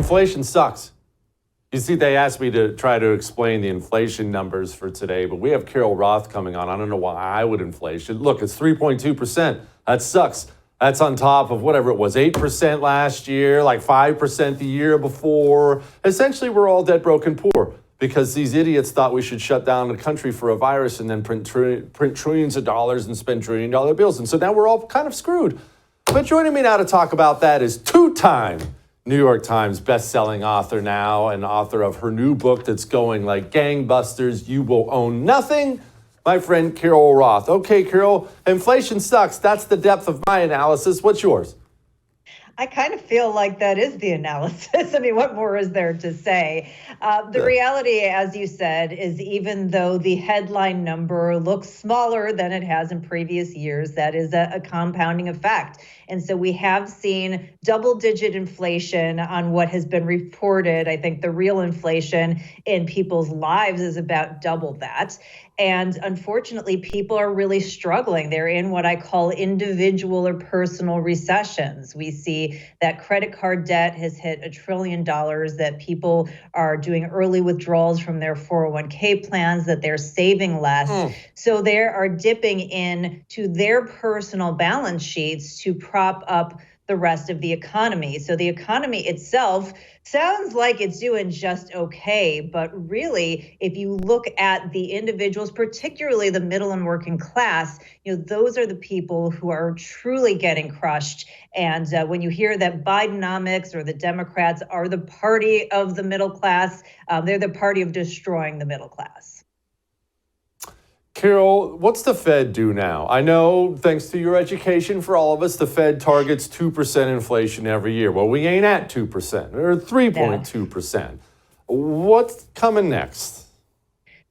Inflation sucks. You see, they asked me to try to explain the inflation numbers for today, but we have Carol Roth coming on. I don't know why I would inflation. Look, it's 3.2%. That sucks. That's on top of whatever it was, 8% last year, like 5% the year before. Essentially, we're all dead, broken, poor because these idiots thought we should shut down the country for a virus and then print trillions of dollars and spend trillion-dollar bills. And so now we're all kind of screwed. But joining me now to talk about that is two-time New York Times best-selling author now and author of her new book that's going like gangbusters, You Will Own Nothing, my friend Carol Roth. Okay, Carol, inflation sucks. That's the depth of my analysis. What's yours? I kind of feel like that is the analysis. I mean, what more is there to say? The reality, as you said, is even though the headline number looks smaller than it has in previous years, that is a compounding effect. And so we have seen double-digit inflation on what has been reported. I think the real inflation in people's lives is about double that. And unfortunately, people are really struggling. They're in what I call individual or personal recessions. We see that credit card debt has hit $1 trillion, that people are doing early withdrawals from their 401k plans, that they're saving less. So they are dipping in to their personal balance sheets to prop up the rest of the economy. So the economy itself sounds like it's doing just okay, but really, if you look at the individuals, particularly the middle and working class, those are the people who are truly getting crushed. And when you hear that Bidenomics or the Democrats are the party of the middle class, they're the party of destroying the middle class. Carol, what's the Fed do now? I know, thanks to your education for all of us, the Fed targets 2% inflation every year. Well, we ain't at 2% or 3.2%. What's coming next?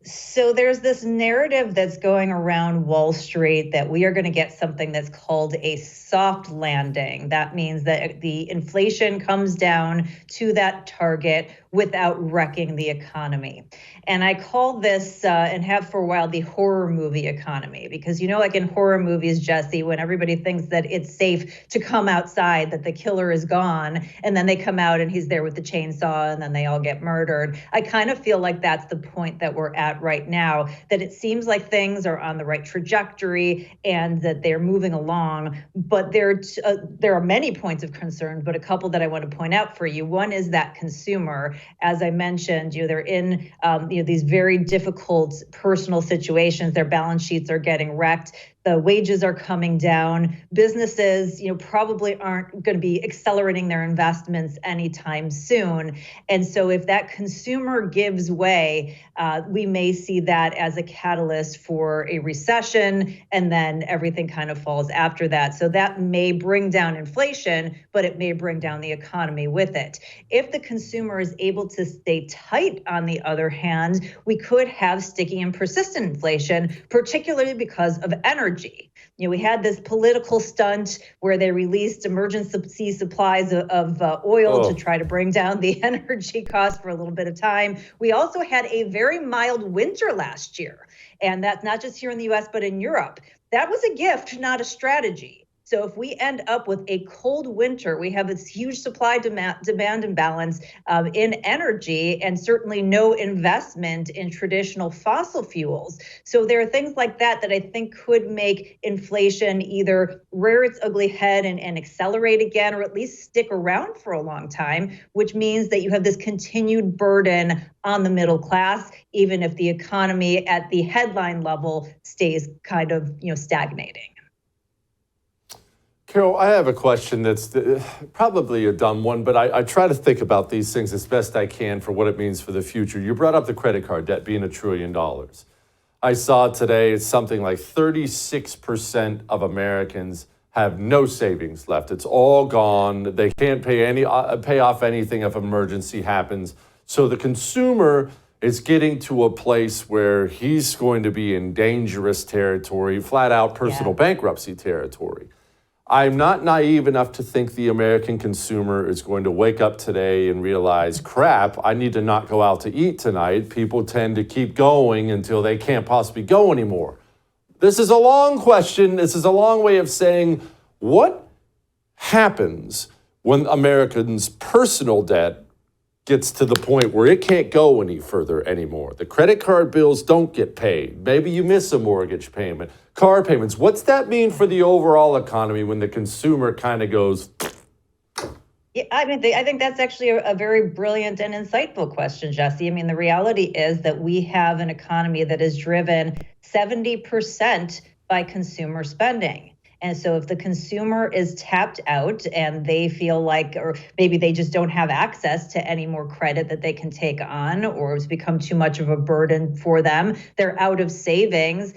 So there's this narrative that's going around Wall Street that we are going to get something that's called a soft landing. That means that the inflation comes down to that target without wrecking the economy. And I call this, and have for a while, the horror movie economy. Because, like in horror movies, Jesse, when everybody thinks that it's safe to come outside, that the killer is gone, and then they come out and he's there with the chainsaw, and then they all get murdered. I kind of feel like that's the point that we're at right now, that it seems like things are on the right trajectory and that they're moving along. But there are many points of concern, but a couple that I want to point out for you. One is that consumer. As I mentioned, they're in these very difficult personal situations. Their balance sheets are getting wrecked. The wages are coming down. Businesses, probably aren't going to be accelerating their investments anytime soon. And so if that consumer gives way, we may see that as a catalyst for a recession, and then everything kind of falls after that. So that may bring down inflation, but it may bring down the economy with it. If the consumer is able to stay tight, on the other hand, we could have sticky and persistent inflation, particularly because of energy. We had this political stunt where they released emergency supplies of oil to try to bring down the energy cost for a little bit of time. We also had a very mild winter last year, and that's not just here in the U.S., but in Europe. That was a gift, not a strategy. So if we end up with a cold winter, we have this huge supply demand imbalance in energy, and certainly no investment in traditional fossil fuels. So there are things like that I think could make inflation either rear its ugly head and accelerate again, or at least stick around for a long time, which means that you have this continued burden on the middle class, even if the economy at the headline level stays kind of stagnating. Carol, I have a question that's probably a dumb one, but I try to think about these things as best I can for what it means for the future. You brought up the credit card debt being $1 trillion. I saw today it's something like 36% of Americans have no savings left. It's all gone. They can't pay off anything if emergency happens. So the consumer is getting to a place where he's going to be in dangerous territory, flat out personal bankruptcy territory. I'm not naive enough to think the American consumer is going to wake up today and realize, crap, I need to not go out to eat tonight. People tend to keep going until they can't possibly go anymore. This is a long question. This is a long way of saying, what happens when Americans' personal debt gets to the point where it can't go any further anymore. The credit card bills don't get paid. Maybe you miss a mortgage payment, car payments. What's that mean for the overall economy when the consumer kind of goes? Yeah, I think that's actually a very brilliant and insightful question, Jesse. I mean, the reality is that we have an economy that is driven 70% by consumer spending. And so if the consumer is tapped out and they feel like, or maybe they just don't have access to any more credit that they can take on, or it's become too much of a burden for them, they're out of savings,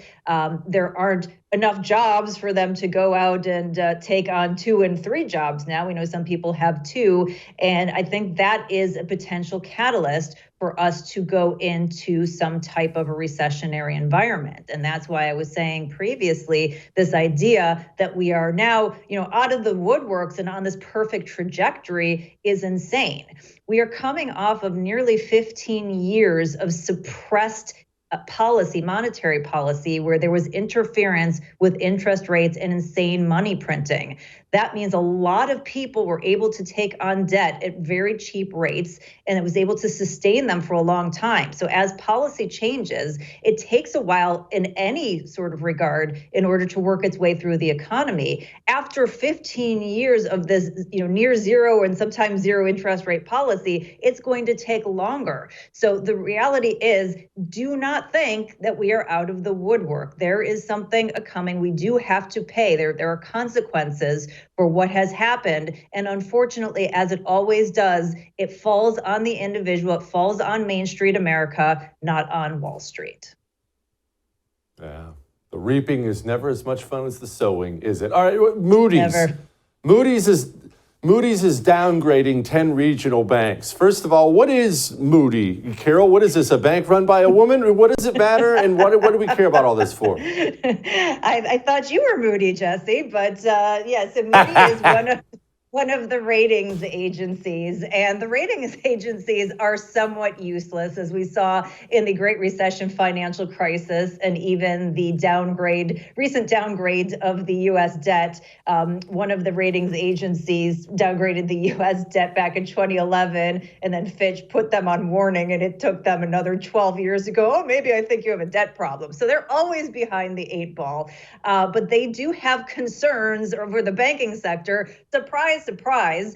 there aren't enough jobs for them to go out and take on 2 and 3 jobs now. We know some people have 2. And I think that is a potential catalyst for us to go into some type of a recessionary environment. And that's why I was saying previously, this idea that we are now, out of the woodworks and on this perfect trajectory is insane. We are coming off of nearly 15 years of suppressed monetary policy, where there was interference with interest rates and insane money printing. That means a lot of people were able to take on debt at very cheap rates, and it was able to sustain them for a long time. So as policy changes, it takes a while in any sort of regard in order to work its way through the economy. After 15 years of this, near zero and sometimes zero interest rate policy, it's going to take longer. So the reality is, do not think that we are out of the woodwork. There is something coming. We do have to pay. There are consequences for what has happened. And unfortunately, as it always does, it falls on the individual. It falls on Main Street America, not on Wall Street. Yeah. The reaping is never as much fun as the sowing, is it? All right, Moody's. Never. Moody's is downgrading 10 regional banks. First of all, what is Moody? Carol, what is this, a bank run by a woman? What does it matter, and what do we care about all this for? I thought you were Moody, Jesse, but yes, so Moody is one of the ratings agencies, and the ratings agencies are somewhat useless, as we saw in the Great Recession financial crisis, and even the recent downgrade of the U.S. debt. One of the ratings agencies downgraded the U.S. debt back in 2011, and then Fitch put them on warning, and it took them another 12 years to go, oh, maybe I think you have a debt problem. So they're always behind the 8 ball, but they do have concerns over the banking sector. Surprise.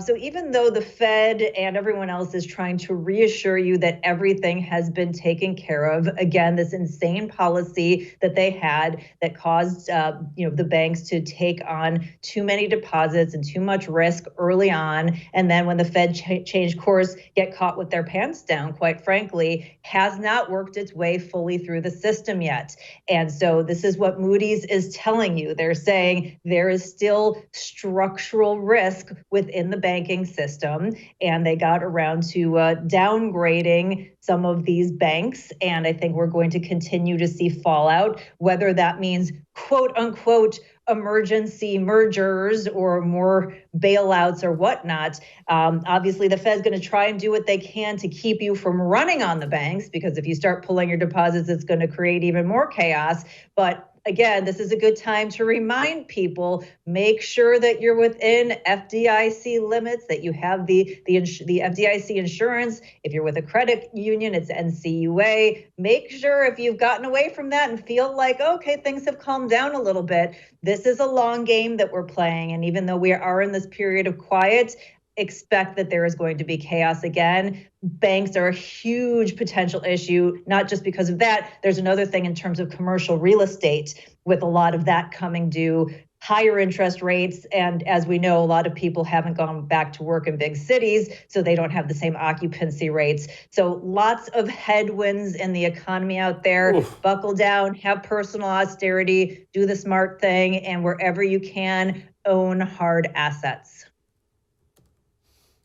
So even though the Fed and everyone else is trying to reassure you that everything has been taken care of, again, this insane policy that they had that caused the banks to take on too many deposits and too much risk early on, and then when the Fed changed course, get caught with their pants down, quite frankly, has not worked its way fully through the system yet. And so this is what Moody's is telling you. They're saying there is still structural risk within the banking system, and they got around to downgrading some of these banks, and I think we're going to continue to see fallout, whether that means quote unquote emergency mergers or more bailouts or whatnot. Obviously, the Fed's going to try and do what they can to keep you from running on the banks, because if you start pulling your deposits, it's going to create even more chaos. But again, this is a good time to remind people, make sure that you're within FDIC limits, that you have the FDIC insurance. If you're with a credit union, it's NCUA. Make sure if you've gotten away from that and feel like, okay, things have calmed down a little bit, this is a long game that we're playing. And even though we are in this period of quiet, expect that there is going to be chaos again. Banks are a huge potential issue, not just because of that. There's another thing in terms of commercial real estate, with a lot of that coming due, higher interest rates. And as we know, a lot of people haven't gone back to work in big cities, so they don't have the same occupancy rates. So lots of headwinds in the economy out there. Oof. Buckle down, have personal austerity, do the smart thing, and wherever you can, own hard assets.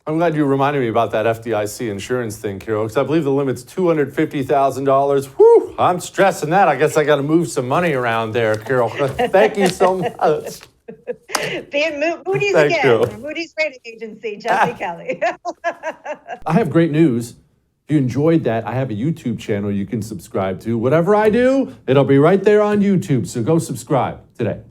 I'm glad you reminded me about that FDIC insurance thing, Carol, because I believe the limit's $250,000. Whew, I'm stressing that. I guess I got to move some money around there, Carol. Thank you so much. Being Moody's Thank again. you. Moody's rating agency, Jesse Kelly. I have great news. If you enjoyed that, I have a YouTube channel you can subscribe to. Whatever I do, it'll be right there on YouTube. So go subscribe today.